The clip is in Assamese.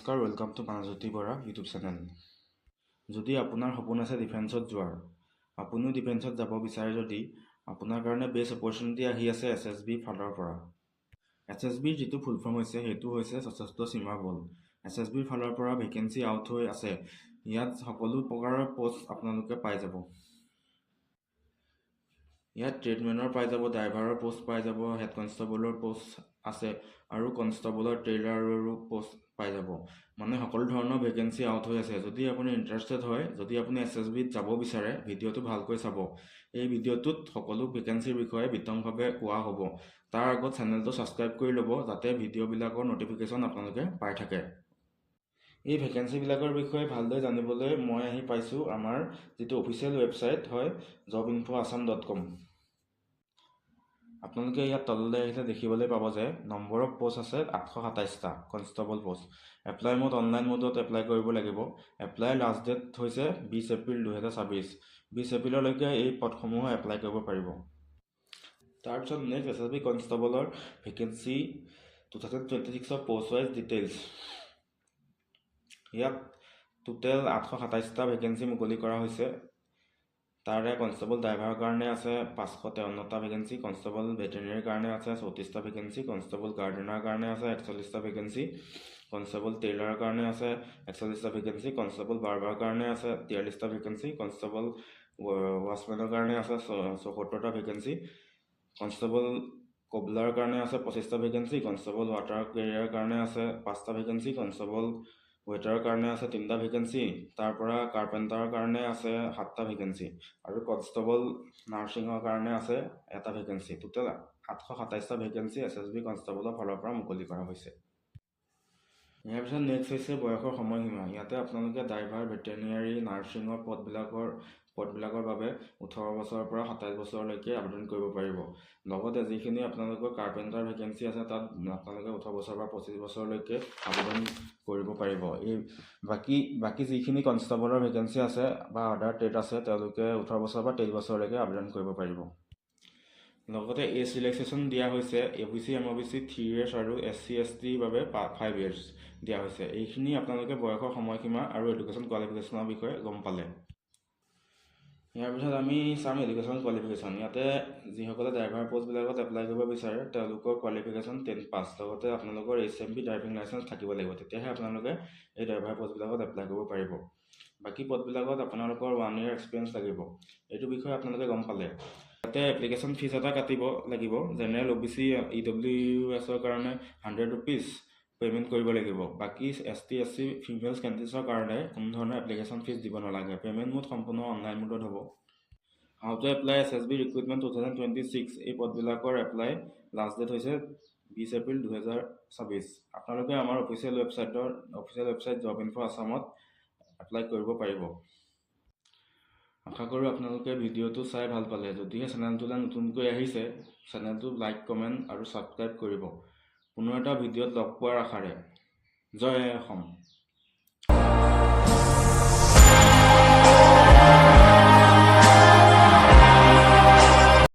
নমস্কাৰ, welcome to Manjyoti Bora YouTube channel. যদি আপোনাৰ সপোন আছে ডিফেন্সত যোৱাৰ, আপুনিও ডিফেন্সত যাব বিচাৰে যদি আপোনাৰ কাৰণে বেষ্ট অপৰচুনিটি আহি আছে SSB ফালৰ পৰা। SSBৰ যিটো ফুল ফৰ্ম হৈছে সেইটো হৈছে সশস্ত্ৰ সীমা বল। SSBৰ ফালৰ পৰা ভেকেঞ্চি আউট হৈ আছে। ইয়াত সকলো প্ৰকাৰৰ পোষ্ট আপোনালোকে পাই যাব। ইয়াত ট্ৰেডমেনৰ পাই যাব, ড্ৰাইভাৰৰ পোষ্ট পাই যাব, হেড কনষ্টেবলৰ পোষ্ট আছে আৰু কনষ্টেবলৰ ট্ৰেইলাৰৰো পোষ্ট পাই যাব। মানে সকলো ধৰণৰ ভেকেঞ্চি আউট হৈ আছে। যদি আপুনি ইণ্টাৰেষ্টেড হয়, যদি আপুনি SSBত যাব বিচাৰে, ভিডিঅ'টো ভালকৈ চাব। এই ভিডিঅ'টোত সকলো ভেকেঞ্চিৰ বিষয়ে বিতংভাৱে কোৱা হ'ব। তাৰ আগত চেনেলটো ছাবস্ক্ৰাইব কৰি ল'ব যাতে ভিডিঅ'বিলাকৰ নটিফিকেশ্যন আপোনালোকে পাই থাকে। এই ভেকেঞ্চিবিলাকৰ বিষয়ে ভালদৰে জানিবলৈ মই আহি পাইছোঁ আমাৰ যিটো অফিচিয়েল ৱেবছাইট হয় jobinfoassam.com। আপোনালোকে ইয়াত তললৈ আহিলে দেখিবলৈ পাব যে নম্বৰ অফ পোষ্ট আছে 827টা constable post. Apply mode online মোডত এপ্লাই কৰিব লাগিব। এপ্লাই লাষ্ট ডেট হৈছে 20 এপ্ৰিল 2026। 20 এপ্ৰিললৈকে এই পদসমূহ এপ্লাই কৰিব পাৰিব। তাৰপিছত নেক্সট SSB কনষ্টেবলৰ ভেকেঞ্চি 2026 পোষ্ট ৱাইজ ডিটেইলছ। ইয়াত টোটেল 827টা ভেকেঞ্চি মুকলি কৰা হৈছে। তাৰে কনষ্টেবল ড্ৰাইভাৰৰ কাৰণে আছে 553টা ভেকেঞ্চি, কনষ্টেবল ভেটেৰিনেৰীৰ কাৰণে আছে 34টা ভেকেঞ্চি, কনষ্টেবল গাৰ্ডেনাৰ কাৰণে আছে 41টা ভেকেঞ্চি, কনষ্টেবল টেইলাৰৰ কাৰণে আছে 41টা ভেকেঞ্চি, কনষ্টেবল বাৰ্বাৰৰ কাৰণে আছে 43টা ভেকেঞ্চি, কনষ্টেবল ৱাচমেনৰ কাৰণে আছে 74টা ভেকেঞ্চি, কনষ্টেবল কবলাৰ কাৰণে আছে 25টা ভেকেঞ্চি, কনষ্টেবল ৱাটাৰ কেৰিয়াৰৰ কাৰণে আছে 5টা ভেকেঞ্চি, কনষ্টেবল ৱেটাৰৰ কাৰণে আছে 3টা ভেকেঞ্চি, তাৰ পৰা কাৰ্পেণ্টাৰৰ কাৰণে আছে 7টা ভেকেঞ্চি আৰু কনষ্টেবল নাৰ্ছিঙৰ কাৰণে আছে 1টা ভেকেঞ্চি। টোটেল 827টা ভেকেঞ্চি SSB কনষ্টেবলৰ ফালৰ পৰা মুকলি কৰা হৈছে। ইয়াৰ পিছত নেক্সট হৈছে বয়সৰ সময়সীমা। ইয়াতে আপোনালোকে ড্ৰাইভাৰ, ভেটেৰিনেৰী, নাৰ্ছিঙৰ পদবিলাকৰ বাবে 18 বছৰৰ পৰা 27 বছৰলৈকে আবেদন কৰিব পাৰিব। লগতে যিখিনি আপোনালোকৰ কাৰ্পেণ্টাৰ ভেকেঞ্চি আছে তাত আপোনালোকে 18 বছৰ পৰা 25 বছৰলৈকে আবেদন কৰিব পাৰিব। এই বাকী যিখিনি কনষ্টেবলৰ ভেকেঞ্চি আছে বা আদাৰ ট্ৰেড আছে তেওঁলোকে 18 বছৰ পৰা 23 বছৰলৈকে আবেদন কৰিব পাৰিব। লগতে এজ ৰিলেক্সেশ্যন দিয়া হৈছে। OBC, MOBC 3 years আৰু SC, ST বাবে 5 years দিয়া হৈছে। এইখিনি আপোনালোকে বয়সৰ সময়সীমা আৰু এডুকেশ্যন কোৱালিফিকেশ্যনৰ বিষয়ে গম পালে। ইয়াৰ পিছত আমি চাম এডুকেশ্যন কোৱালিফিকেশ্যন। ইয়াতে যিসকলে ড্ৰাইভাৰ পোষ্টবিলাকত এপ্লাই কৰিব বিচাৰে তেওঁলোকৰ কোৱালিফিকেশ্যন 10 পাছ, লগতে আপোনালোকৰ HMV ড্ৰাইভিং লাইচেঞ্চ থাকিব লাগিব। তেতিয়াহে আপোনালোকে এই ড্ৰাইভাৰ পোষ্টবিলাকত এপ্লাই কৰিব পাৰিব। বাকী পদবিলাকত আপোনালোকৰ 1 year এক্সপিৰিয়েঞ্চ লাগিব। এইটো বিষয়ে আপোনালোকে গম পালে। ইয়াতে এপ্লিকেশ্যন ফিজ এটা কাটিব লাগিব। জেনেৰেল, OBC, EWSৰ কাৰণে 100 rupees পে'মেণ্ট কৰিব লাগিব। বাকী ST, SC, ফিমেলছ কেণ্ডিডেটছৰ কাৰণে কোনো ধৰণৰ এপ্লিকেশ্যন ফিজ দিব নালাগে। পে'মেণ্ট মোড সম্পূৰ্ণ অনলাইন মোডত হ'ব। How to apply SSB recruitment 2026। এই পদবিলাকৰ এপ্লাই লাষ্ট ডেট হৈছে 20 এপ্ৰিল 2026। আপোনালোকে আমাৰ অফিচিয়েল ৱেবছাইট jobinfoassam-ত এপ্লাই কৰিব পাৰিব। আশা কৰোঁ আপোনালোকে ভিডিঅ'টো চাই ভাল পালে। যদিহে চেনেলটোলৈ নতুনকৈ আহিছে চেনেলটো লাইক, কমেণ্ট আৰু ছাবস্ক্ৰাইব কৰিব। পুনৰ এটা ভিডিঅ'ত লগ পোৱাৰ আশাৰে। জয় অসম।